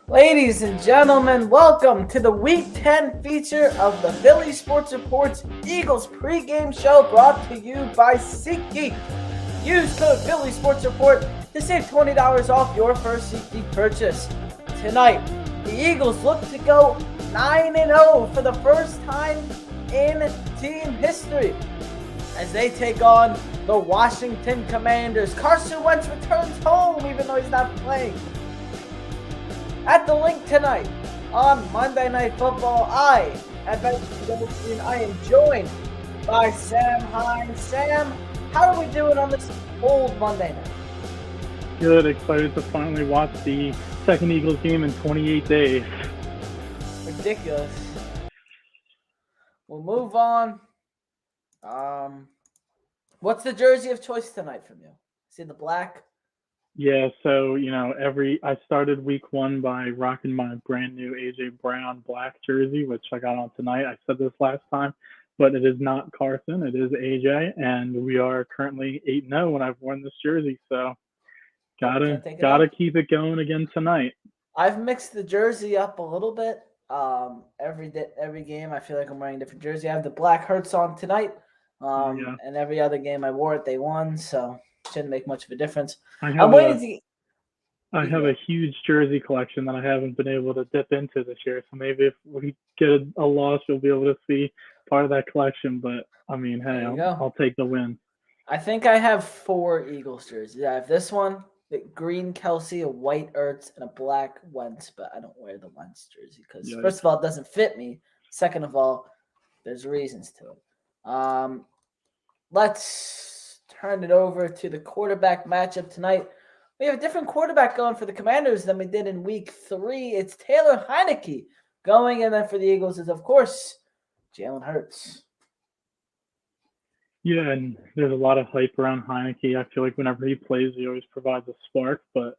Ladies and gentlemen, welcome to the Week 10 feature of the Philly Sports Report's Eagles pregame show brought to you by SeatGeek. Use code Philly Sports Report to save $20 off your first SeatGeek purchase. Tonight, the Eagles look to go 9-0 for the first time in team history as they take on the Washington Commanders. Carson Wentz returns home even though he's not playing. At the link tonight on Monday Night Football, I am joined by Sam Hines. Sam, how are we doing on this cold Monday night? Good, excited to finally watch the second Eagles game in 28 days. Ridiculous. We'll move on. What's the jersey of choice tonight from you? See the black? Yeah, so, I started week one by rocking my brand new AJ Brown black jersey, which I got on tonight. I said this last time, but it is not Carson. It is AJ, and we are currently 8-0 when I've worn this jersey, so gotta keep it going again tonight. I've mixed the jersey up a little bit. Every game I feel like I'm wearing a different jersey. I have the black Hurts on tonight, and every other game I wore it, they won, so shouldn't make much of a difference. I have a huge jersey collection that I haven't been able to dip into this year, so maybe if we get a loss, you'll be able to see part of that collection, but, I mean, hey, I'll take the win. I think I have 4 Eagles jerseys. I have this one, the green Kelsey, a white Ertz, and a black Wentz, but I don't wear the Wentz jersey because, first of all, it doesn't fit me. Second of all, there's reasons to it. Let's turn it over to the quarterback matchup tonight. We have a different quarterback going for the Commanders than we did in week 3. It's Taylor Heineke going, and then for the Eagles is, of course, Jalen Hurts. Yeah, and there's a lot of hype around Heineke. I feel like whenever he plays, he always provides a spark, but,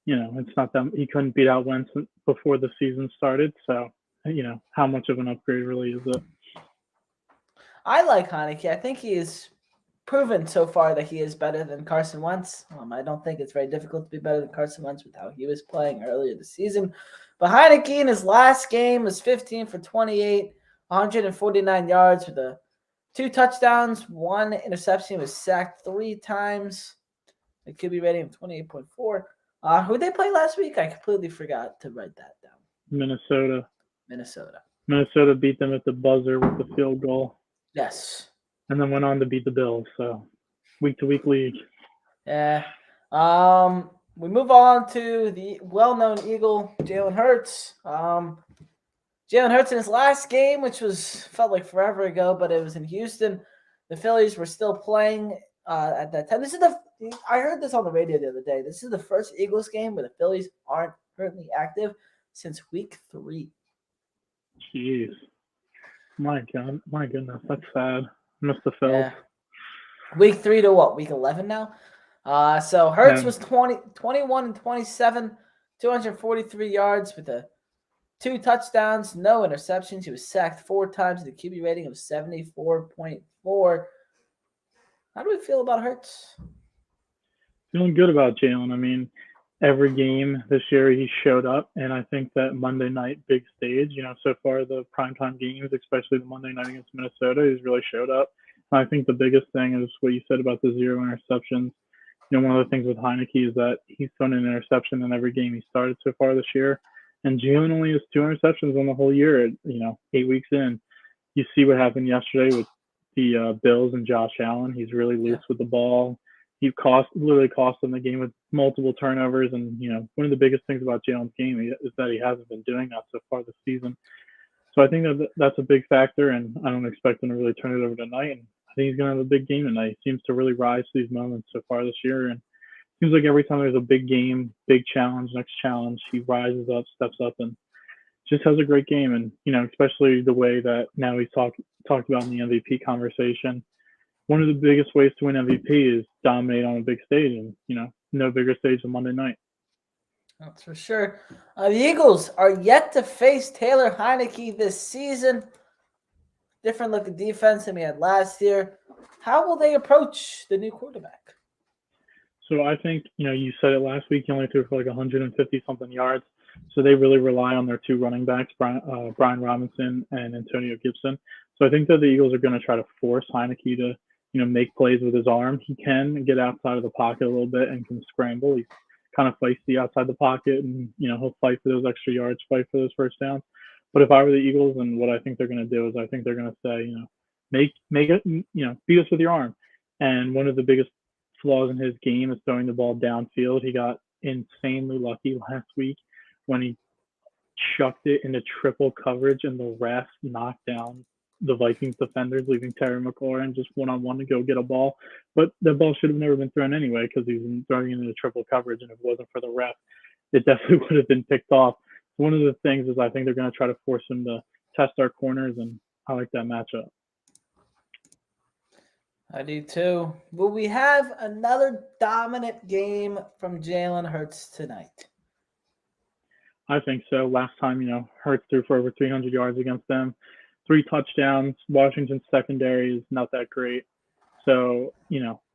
it's not that he couldn't beat out Wentz before the season started, so, how much of an upgrade really is it? I like Heineke. I think he is proven so far that he is better than Carson Wentz. I don't think it's very difficult to be better than Carson Wentz with how he was playing earlier this season. But Heineke in his last game was 15 for 28, 149 yards with 2 touchdowns, 1 interception. He was sacked 3 times. The QB rating of 28.4. Who did they play last week? I completely forgot to write that down. Minnesota. Minnesota beat them at the buzzer with the field goal. Yes. And then went on to beat the Bills. So, week-to-week league. Yeah. We move on to the well-known Eagle, Jalen Hurts. Jalen Hurts in his last game, which felt like forever ago, but it was in Houston. The Phillies were still playing at that time. I heard this on the radio the other day. This is the first Eagles game where the Phillies aren't currently active since week 3. Jeez. My goodness, that's sad. Missed the Phils. Yeah. Week 3 to what? Week 11 now? So Hurts was 21 and 27, 243 yards with 2 touchdowns, no interceptions. He was sacked 4 times with a QB rating of 74.4. How do we feel about Hurts? Feeling good about Jalen. I mean, every game this year he showed up, and I think that Monday night big stage, so far the primetime games, especially the Monday night against Minnesota, he's really showed up. And I think the biggest thing is what you said about the 0 interceptions. One of the things with Heineke is that he's thrown an interception in every game he started so far this year, and Jalen only has 2 interceptions on the whole year. 8 weeks in, you see what happened yesterday with the Bills and Josh Allen. He's really loose with the ball. He literally cost them the game with multiple turnovers. And, one of the biggest things about Jalen's game is that he hasn't been doing that so far this season. So I think that's a big factor, and I don't expect him to really turn it over tonight. And I think he's going to have a big game tonight. He seems to really rise to these moments so far this year. And it seems like every time there's a big game, big challenge, next challenge, he rises up, steps up, and just has a great game. And, especially the way that now he's talked about in the MVP conversation. One of the biggest ways to win MVP is dominate on a big stage, and no bigger stage than Monday night. That's for sure. The Eagles are yet to face Taylor Heineke this season. Different look of defense than we had last year. How will they approach the new quarterback? So I think, you said it last week, he only threw for like 150-something yards. So they really rely on their two running backs, Brian Robinson and Antonio Gibson. So I think that the Eagles are going to try to force Heineke to, make plays with his arm. He can get outside of the pocket a little bit and can scramble. He's kind of feisty outside the pocket, and he'll fight for those extra yards, fight for those first downs. But if I were the Eagles, and what I think they're going to do is I think they're going to say, make it, beat us with your arm. And one of the biggest flaws in his game is throwing the ball downfield. He got insanely lucky last week when he chucked it into triple coverage and the refs knocked down the Vikings defenders, leaving Terry McLaurin just one-on-one to go get a ball. But the ball should have never been thrown anyway because he was throwing it into triple coverage, and if it wasn't for the ref, it definitely would have been picked off. One of the things is I think they're going to try to force him to test our corners, and I like that matchup. I do too. Will we have another dominant game from Jalen Hurts tonight? I think so. Last time, Hurts threw for over 300 yards against them, 3 touchdowns. Washington's secondary is not that great. So,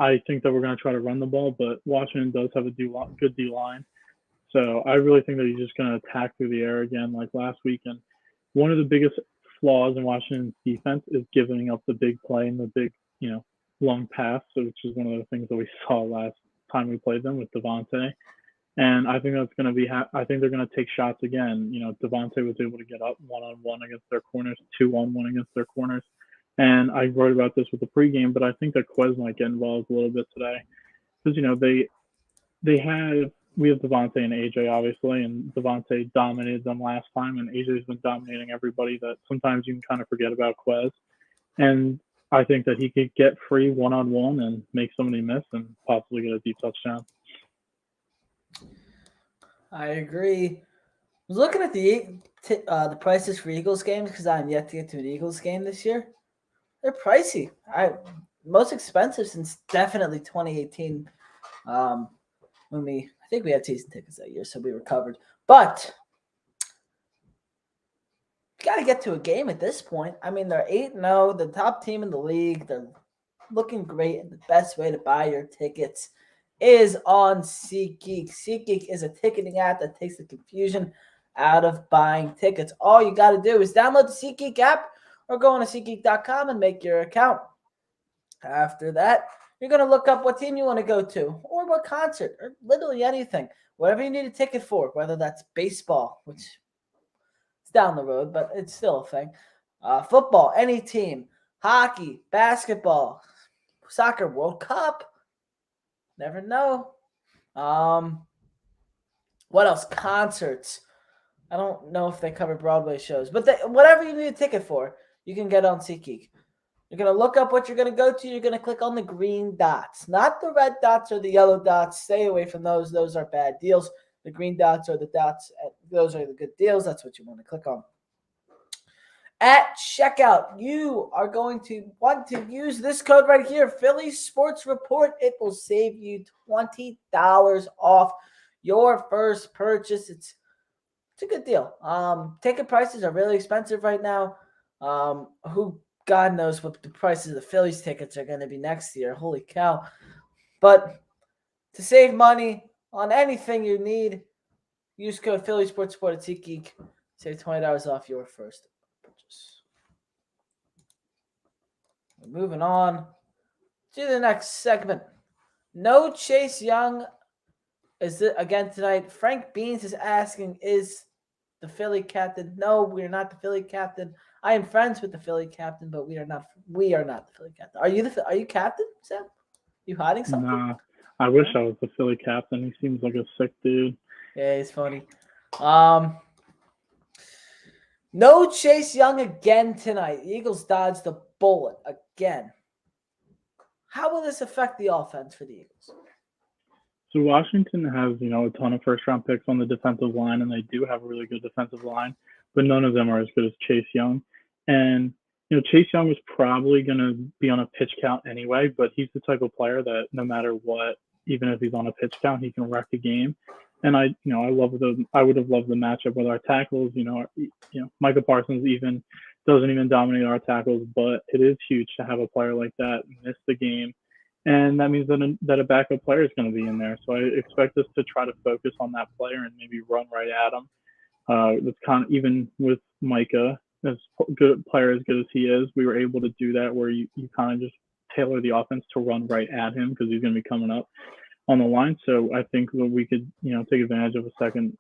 I think that we're going to try to run the ball, but Washington does have a good D-line. So I really think that he's just going to attack through the air again like last week. And one of the biggest flaws in Washington's defense is giving up the big play and the big, long pass, which is one of the things that we saw last time we played them with Devontae. And I think that's going to be I think they're going to take shots again. Devontae was able to get up 1-on-1 against their corners, 2-on-1 against their corners. And I wrote about this with the pregame, but I think that Quez might get involved a little bit today. Because, we have Devontae and AJ, obviously, and Devontae dominated them last time, and AJ's been dominating everybody that sometimes you can kind of forget about Quez. And I think that he could get free one-on-one and make somebody miss and possibly get a deep touchdown. I agree. I was looking at the prices for Eagles games because I'm yet to get to an Eagles game this year. They're pricey. Most expensive since definitely 2018. I think we had season tickets that year, so we were covered. But you got to get to a game at this point. I mean, they're 8-0, the top team in the league. They're looking great, and the best way to buy your tickets is on SeatGeek. SeatGeek is a ticketing app that takes the confusion out of buying tickets. All you got to do is download the SeatGeek app or go on to SeatGeek.com and make your account. After that, you're going to look up what team you want to go to or what concert or literally anything. Whatever you need a ticket for, whether that's baseball, which is down the road, but it's still a thing. Football, any team. Hockey, basketball, soccer, World Cup. Never know. What else? Concerts. I don't know if they cover Broadway shows, but whatever you need a ticket for, you can get on SeatGeek. You're going to look up what you're going to go to. You're going to click on the green dots, not the red dots or the yellow dots. Stay away from those. Those are bad deals. The green dots are the dots. Those are the good deals. That's what you want to click on. At checkout, you are going to want to use this code right here, Philly Sports Report. It will save you $20 off your first purchase. It's a good deal. Ticket prices are really expensive right now. God knows what the prices of the Phillies tickets are going to be next year. Holy cow. But to save money on anything you need, use code Philly Sports Report at SeatGeek. Save $20 off your first purchase. We're moving on to the next segment. No Chase Young is it again tonight. Frank Beans is asking, is the Philly captain? No, we are not the Philly captain. I am friends with the Philly captain, but we are not the Philly captain. Are you captain, Sam? You hiding something? Nah, I wish I was the Philly captain. He seems like a sick dude. Yeah, he's funny. No Chase Young again tonight. The Eagles dodged the bullet again. How will this affect the offense for the Eagles? So Washington has, a ton of first-round picks on the defensive line, and they do have a really good defensive line, but none of them are as good as Chase Young. And, Chase Young was probably going to be on a pitch count anyway, but he's the type of player that no matter what, even if he's on a pitch count, he can wreck a game. And I would have loved the matchup with our tackles. Micah Parsons doesn't even dominate our tackles, but it is huge to have a player like that miss the game. And that means that a backup player is going to be in there. So I expect us to try to focus on that player and maybe run right at him. That's kind of even with Micah, as good player as good as he is, we were able to do that where you kind of just tailor the offense to run right at him because he's going to be coming up on the line. So I think that we could, take advantage of a second,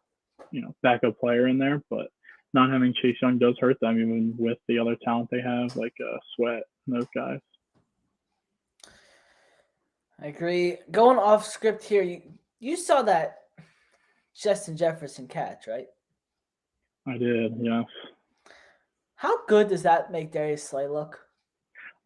backup player in there. But not having Chase Young does hurt them, even with the other talent they have, like Sweat and those guys. I agree. Going off script here, you saw that Justin Jefferson catch, right? I did, yes. How good does that make Darius Slay look?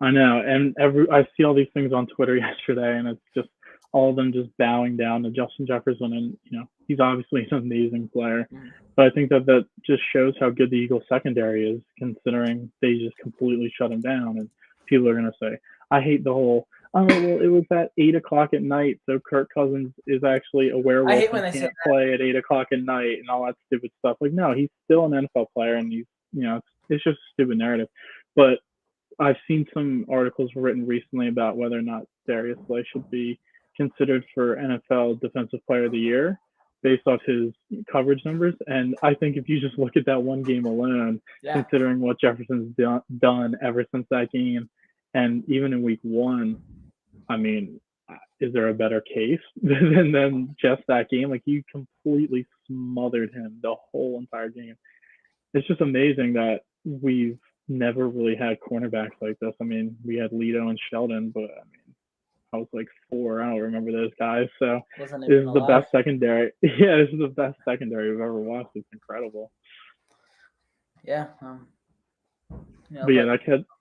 I know, and I see all these things on Twitter yesterday, and it's just all of them just bowing down to Justin Jefferson, and he's obviously an amazing player, but I think that just shows how good the Eagles secondary is, considering they just completely shut him down, and people are gonna say, I hate the whole. Oh well, it was at 8 o'clock at night, so Kirk Cousins is actually a werewolf and can't play at 8 o'clock at night and all that stupid stuff. Like, no, he's still an NFL player, and he's it's just a stupid narrative, but I've seen some articles written recently about whether or not Darius Slay should be considered for NFL Defensive Player of the Year based off his coverage numbers. And I think if you just look at that one game alone, considering what Jefferson's done ever since that game, and even in week 1, I mean, is there a better case than just that game? Like, you completely smothered him the whole entire game. It's just amazing that we've never really had cornerbacks like this. I mean, we had Lito and Sheldon, but I mean, I was like 4. I don't remember those guys. So this is the best secondary. Yeah, this is the best secondary we've ever watched. It's incredible. Yeah. But yeah,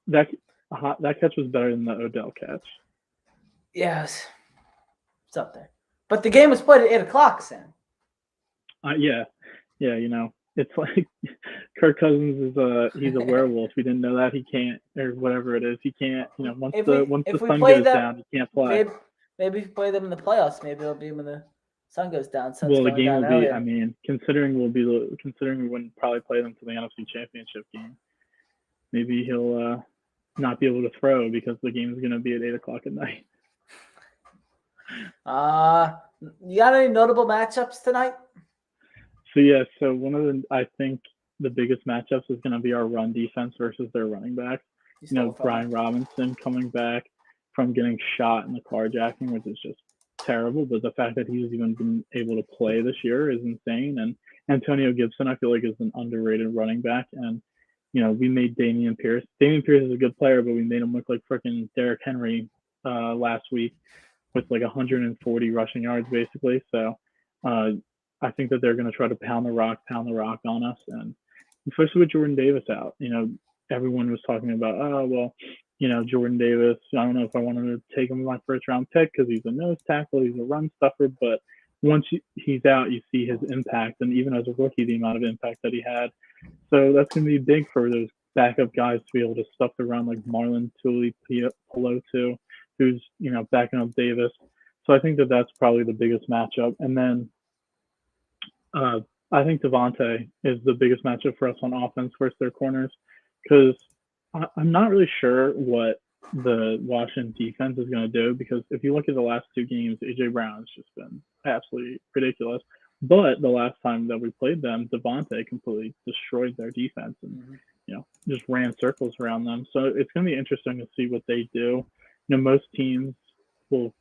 that catch was better than the Odell catch. Yes, it's up there. But the game was played at 8 o'clock, Sam. Yeah. It's like Kirk Cousins is he's a werewolf. We didn't know that. He can't, or whatever it is. He can't. Once the sun goes down, he can't play. Maybe if we play them in the playoffs, maybe it'll be when the sun goes down. Well, the game will be. I mean, considering we wouldn't probably play them to the NFC Championship game, maybe he'll not be able to throw because the game is going to be at 8 o'clock at night. You got any notable matchups tonight? So I think the biggest matchups is going to be our run defense versus their running backs. Brian Robinson coming back from getting shot in the carjacking, which is just terrible. But the fact that he's even been able to play this year is insane. And Antonio Gibson, I feel like, is an underrated running back. And, we made Dameon Pierce. Dameon Pierce is a good player, but we made him look like freaking Derrick Henry last week with like 140 rushing yards, basically. So, I think that they're going to try to pound the rock on us. And especially with Jordan Davis out, everyone was talking about, Jordan Davis, I don't know if I wanted to take him in my first round pick because he's a nose tackle, he's a run stuffer. But once he's out, you see his impact. And even as a rookie, the amount of impact that he had. So that's going to be big for those backup guys to be able to stuff the run, like Marlon Tuipulotu, who's, backing up Davis. So I think that that's probably the biggest matchup. And then, I think Devontae is the biggest matchup for us on offense versus their corners because I'm not really sure what the Washington defense is going to do because if you look at the last 2 games, A.J. Brown has just been absolutely ridiculous. But the last time that we played them, Devontae completely destroyed their defense and, just ran circles around them. So it's going to be interesting to see what they do. Most teams will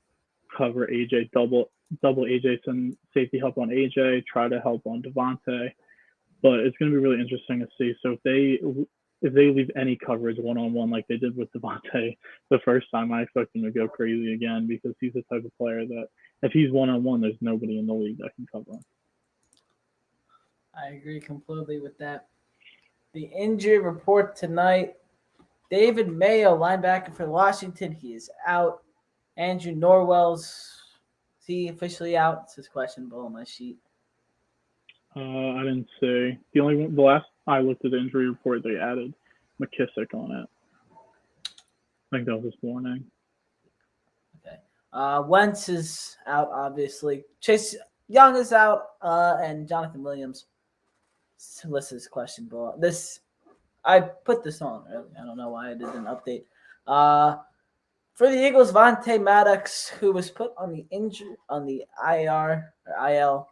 cover AJ, double AJ, some safety help on AJ, try to help on Devontae. But it's going to be really interesting to see. So if they leave any coverage one-on-one like they did with Devontae the first time, I expect him to go crazy again because he's the type of player that if he's one-on-one, there's nobody in the league that can cover him. I agree completely with that. The injury report tonight, David Mayo, linebacker for Washington, he is out. Andrew Norwell's, is he officially out? It's his questionable on my sheet. I didn't see. The last I looked at the injury report, they added McKissick on it. I think that was this morning. Okay. Wentz is out, obviously. Chase Young is out, and Jonathan Williams listed as questionable. I put this on earlier. I don't know why I didn't update. For the Eagles, Vontae Maddox, who was put on the IR or IL,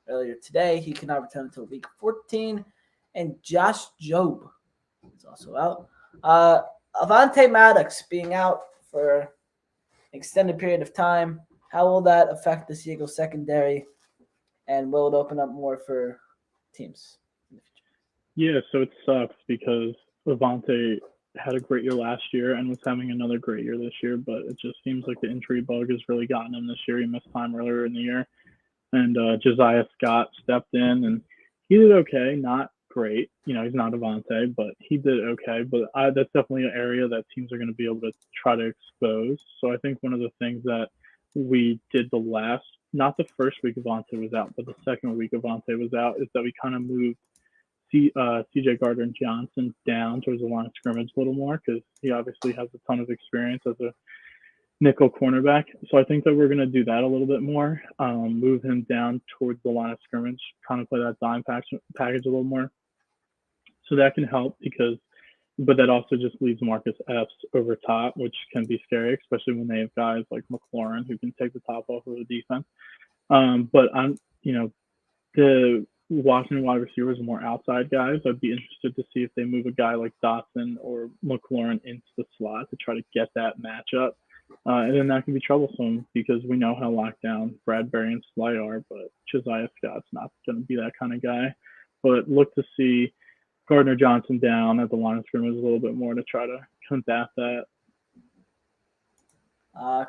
earlier today. He cannot return until week 14. And Josh Jobe is also out. Avante Maddox being out for an extended period of time. How will that affect the Eagles secondary? And will it open up more for teams in the future? Yeah, so it sucks because Levante had a great year last year and was having another great year this year, but it just seems like the injury bug has really gotten him this year. He missed time earlier in the year, and Josiah Scott stepped in, and he did okay, not great. He's not Avante, but he did okay. But that's definitely an area that teams are going to be able to try to expose. So I think one of the things that we did not the first week Avante was out, but the second week Avante was out, is that we kind of moved CJ Gardner-Johnson down towards the line of scrimmage a little more because he obviously has a ton of experience as a nickel cornerback. So I think that we're going to do that a little bit more, move him down towards the line of scrimmage, kind of play that dime package a little more. So that can help but that also just leaves Marcus Epps over top, which can be scary, especially when they have guys like McLaurin who can take the top off of the defense. But the Washington wide receivers are more outside guys. I'd be interested to see if they move a guy like Dotson or McLaurin into the slot to try to get that matchup. And then that can be troublesome because we know how locked down Bradbury and Sly are, but Josiah Scott's not going to be that kind of guy. But look to see Gardner-Johnson down at the line of scrimmage a little bit more to try to combat that.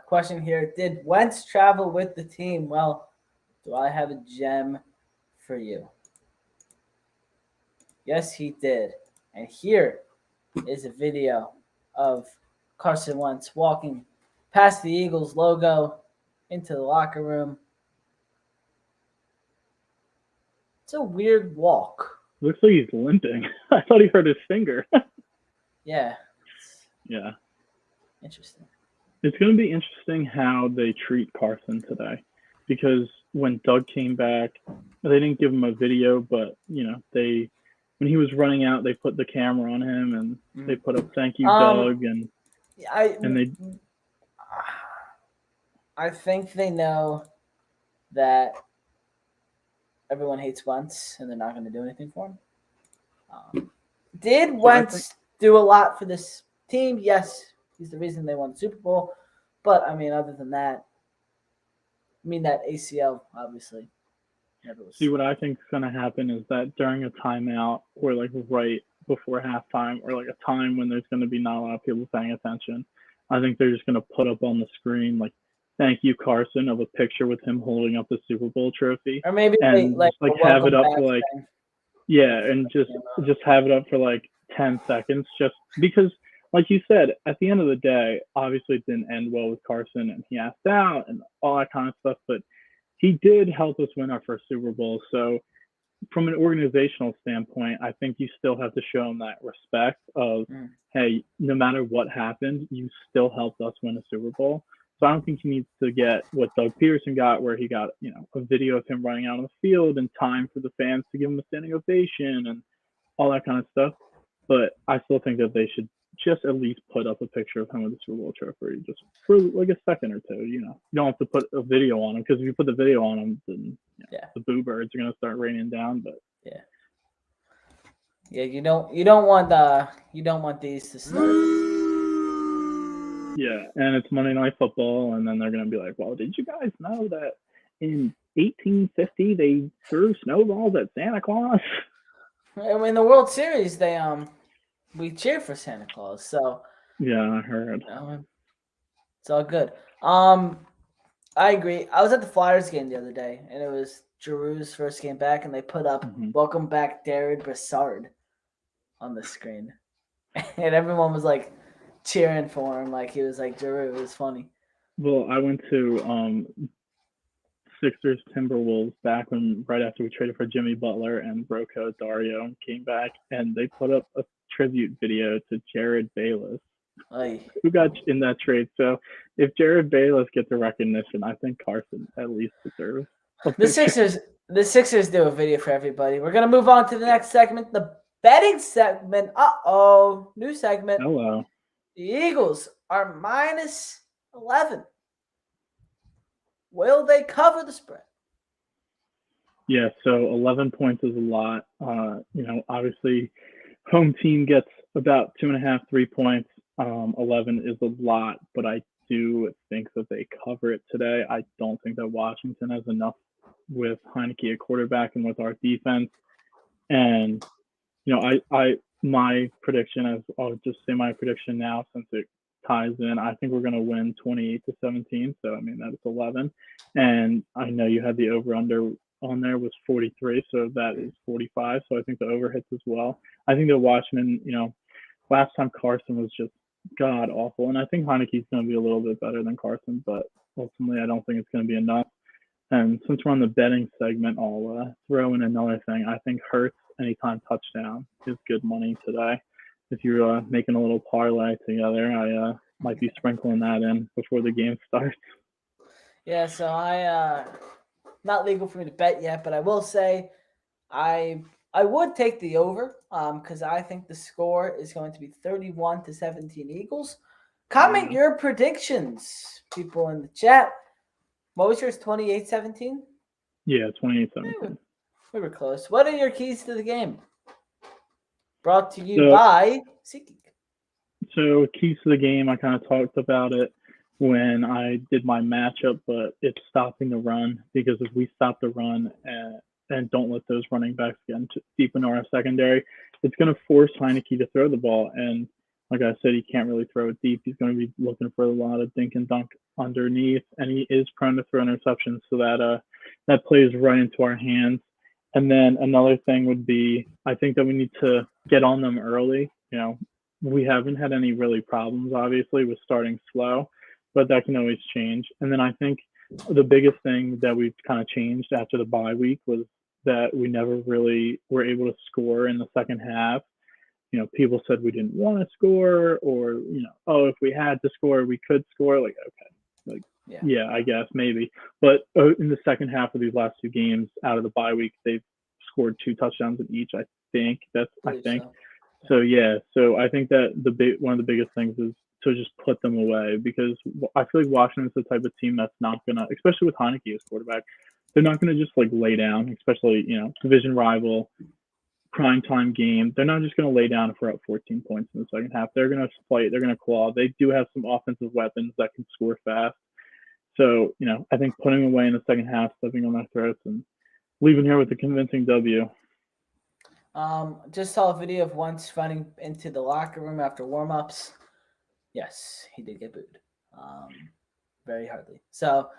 Question here. Did Wentz travel with the team? Well, do I have a gem for you? Yes, he did. And here is a video of Carson Wentz walking past the Eagles logo into the locker room. It's a weird walk. Looks like he's limping. I thought he hurt his finger. Yeah. Yeah. Interesting. It's going to be interesting how they treat Carson today because when Doug came back, they didn't give him a video, but, when he was running out, they put the camera on him and they put up "Thank you, Doug," and I think they know that everyone hates Wentz and they're not going to do anything for him. Did Wentz do a lot for this team? Yes, he's the reason they won the Super Bowl. But other than that, that ACL obviously. See, what I think is going to happen is that during a timeout or right before halftime or a time when there's going to be not a lot of people paying attention, I think they're just going to put up on the screen "Thank you, Carson" of a picture with him holding up the Super Bowl trophy, or maybe and have it up for and just have it up for 10 seconds, just because, like you said, at the end of the day, obviously it didn't end well with Carson and he asked out and all that kind of stuff, but he did help us win our first Super Bowl. So from an organizational standpoint, I think you still have to show him that respect of, hey, no matter what happened, you still helped us win a Super Bowl. So I don't think he needs to get what Doug Peterson got, where he got, a video of him running out on the field and time for the fans to give him a standing ovation and all that kind of stuff. But I still think that they should just at least put up a picture of him with the Super Bowl trophy just for a second or two. You don't have to put a video on him, because if you put the video on him, then the boo birds are going to start raining down. But you don't want these to start. Yeah, and it's Monday Night Football, and then they're going to be like, well, did you guys know that in 1850 they threw snowballs at Santa Claus? In the World Series, we cheer for Santa Claus, so yeah, I heard. It's all good. I agree. I was at the Flyers game the other day, and it was Giroux's first game back, and they put up "Welcome back, Darren Brassard" on the screen, and everyone was cheering for him, he was Giroux. It was funny. Well, I went to Sixers Timberwolves right after we traded for Jimmy Butler, and Rocco Dario came back, and they put up a tribute video to Jared Bayless, who got in that trade. So if Jared Bayless gets a recognition, I think Carson at least deserves the Sixers do a video for everybody. We're gonna move on to the next segment, the betting segment. New segment. Hello. The Eagles are -11. Will they cover the spread? Yeah, so 11 points is a lot. Obviously, home team gets about 2.5, 3 points. 11 is a lot, but I do think that they cover it today. I don't think that Washington has enough with Heineke at quarterback and with our defense. And my prediction, as I'll just say my prediction now since it ties in, I think we're going to win 28-17. So I mean that's 11, and I know you had the over under on there was 43, so that is 45. So I think the over hits as well. I think that Washington, last time Carson was just god awful, and I think Heineke's going to be a little bit better than Carson, but ultimately I don't think it's going to be enough. And since we're on the betting segment, I'll throw in another thing. I think Hurts anytime touchdown is good money today. If you're making a little parlay together, I might be sprinkling that in before the game starts. Yeah, so I not legal for me to bet yet, but I will say I would take the over because I think the score is going to be 31-17 Eagles. Comment your predictions, people in the chat. What was yours? 28-17? Yeah, 28-17. We were close. What are your keys to the game? Brought to you by SeatGeek. So keys to the game, I kind of talked about it when I did my matchup, but it's stopping the run, because if we stop the run and don't let those running backs get deep into our secondary, it's going to force Heineke to throw the ball. And like I said, he can't really throw it deep. He's going to be looking for a lot of dink and dunk underneath, and he is prone to throw interceptions, so that plays right into our hands. And then another thing would be, I think that we need to get on them early. We haven't had any really problems, obviously, with starting slow, but that can always change. And then I think the biggest thing that we've kind of changed after the bye week was that we never really were able to score in the second half. People said we didn't want to score, or, if we had to score, we could score. Like, okay, yeah, I guess maybe. But in the second half of these last two games out of the bye week, they've scored 2 touchdowns in each. I think. So yeah. So I think that one of the biggest things is to just put them away, because I feel like Washington's the type of team that's not gonna, especially with Heineke as quarterback, they're not gonna just like lay down. Especially division rival, primetime game. They're not just gonna lay down for up 14 points in the second half. They're gonna fight. They're gonna claw. They do have some offensive weapons that can score fast. So, I think putting away in the second half, stepping on their throats, and leaving here with a convincing W. Just saw a video of Wentz running into the locker room after warm-ups. Yes, he did get booed. Very hardly. So,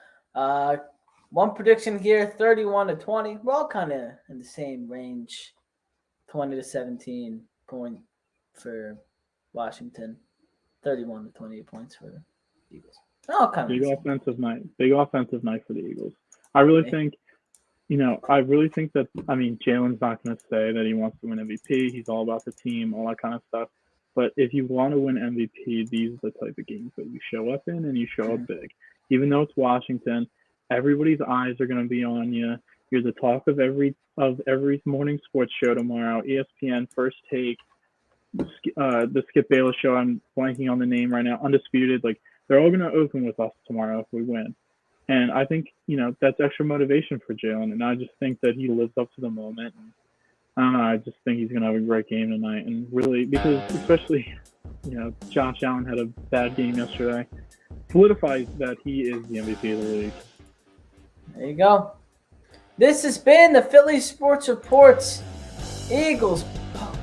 one prediction here, 31-20. We're all kind of in the same range. 20-17 point for Washington. 31-28 points for the Eagles. Big offensive night for the Eagles. I really think that, Jalen's not going to say that he wants to win MVP. He's all about the team, all that kind of stuff. But if you want to win MVP, these are the type of games that you show up in, and you show up big. Even though it's Washington, everybody's eyes are going to be on you. You're the talk of every morning sports show tomorrow. ESPN, First Take, the Skip Bayless show. I'm blanking on the name right now. Undisputed. Like, they're all going to open with us tomorrow if we win. And I think, that's extra motivation for Jalen. And I just think that he lives up to the moment. And I don't know. I just think he's going to have a great game tonight. And really, because especially, Josh Allen had a bad game yesterday, solidifies that he is the MVP of the league. There you go. This has been the Philly Sports Reports Eagles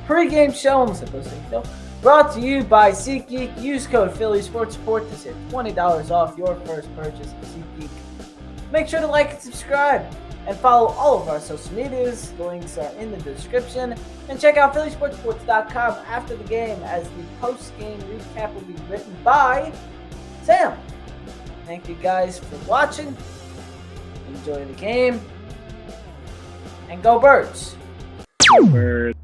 pregame show. I'm supposed to know. Brought to you by SeatGeek. Use code Philly Sports Report to save $20 off your first purchase of SeatGeek. Make sure to like and subscribe, and follow all of our social medias. The links are in the description. And check out PhillySportsReports.com after the game, as the post-game recap will be written by Sam. Thank you guys for watching. Enjoy the game. And go Birds. Go Birds.